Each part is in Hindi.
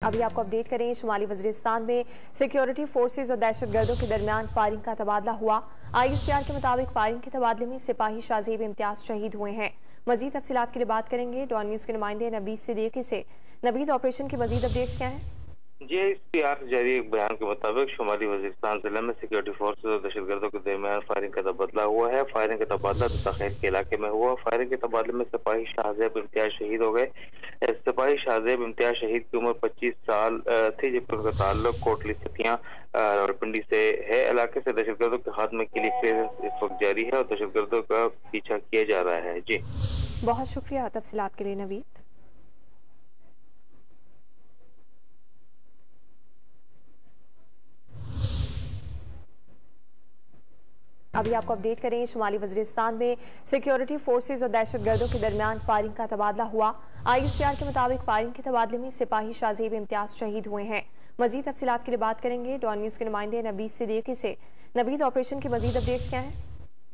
अभी आपको अपडेट करें, शुमाली वजीरिस्तान में सिक्योरिटी फोर्सेज और दहशतगर्दों के दरमियान फायरिंग का तबादला हुआ। ISPR के मुताबिक फायरिंग के तबादले में सिपाही शाहजेब इम्तियाज शहीद हुए हैं। मजीद तफसीलात के लिए बात करेंगे डॉन न्यूज के नुमाइंदे नवीद सिद्दीकी से। नवीद, ऑपरेशन की मजीद अपडेट्स क्या हैं? ISPR जारी एक बयान के मुताबिक शुमाली वजीरिस्तान जिले में सिक्योरिटी फोर्सेज और दहशतगर्दों के दरमियान फायरिंग का तबादला हुआ है। फायरिंग का तबादला तखैर के इलाके में हुआ। फायरिंग के तबादले में सिपाही शाहजेब इम्तियाज शहीद हो गए। सिपाही शाहजेब इम्तियाज शहीद की उम्र 25 साल थी, जबकि उनका ताल्लुक कोटली सतिया रावलपिंडी से है। इलाके से दहशतगर्दों के खात्मे के लिए क्लियरेंस इस वक्त जारी है और दहशतगर्दों का पीछा किया जा रहा है। जी, बहुत शुक्रिया तफसीलात के लिए नवीद। अभी आपको अपडेट करें, शुमाली वजीरिस्तान में सिक्योरिटी फोर्सेज और दहशतगर्दों के दरमियान फायरिंग का तबादला हुआ। ISPR के मुताबिक फायरिंग के तबादले में सिपाही शाहजेब इम्तियाज शहीद हुए हैं। मजीद तफसीलात के लिए बात करेंगे डॉन न्यूज के नुमाइंदे नवीद सिद्दीकी से। नवीद, ऑपरेशन की मजीद अपडेट्स क्या हैं?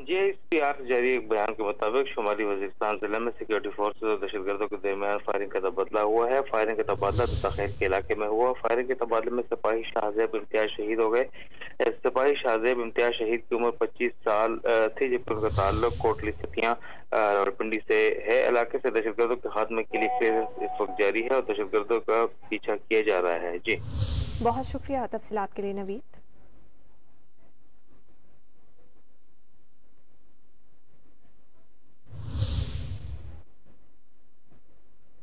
ISPR जारी एक बयान के मुताबिक शुमाली वजीरिस्तान जिले में सिक्योरिटी फोर्सेज और दहशतगर्दों के दरमियान फायरिंग का तबादला हुआ है। फायरिंग का तबादला तखैर के इलाके में हुआ। फायरिंग के तबादले में सिपाही शाहजेब इम्तियाज शहीद हो गए। सिपाही शाहजेब इम्तियाज शहीद की उम्र 25 साल थी, जबकि उनका ताल्लुक कोटली सतिया रावलपिंडी से है। इलाके से दहशतगर्दों के खात्मे के लिए क्लियरेंस इस वक्त जारी है और दहशतगर्दों का पीछा किया जा रहा है। जी, बहुत शुक्रिया तफसीलात के लिए नवीद।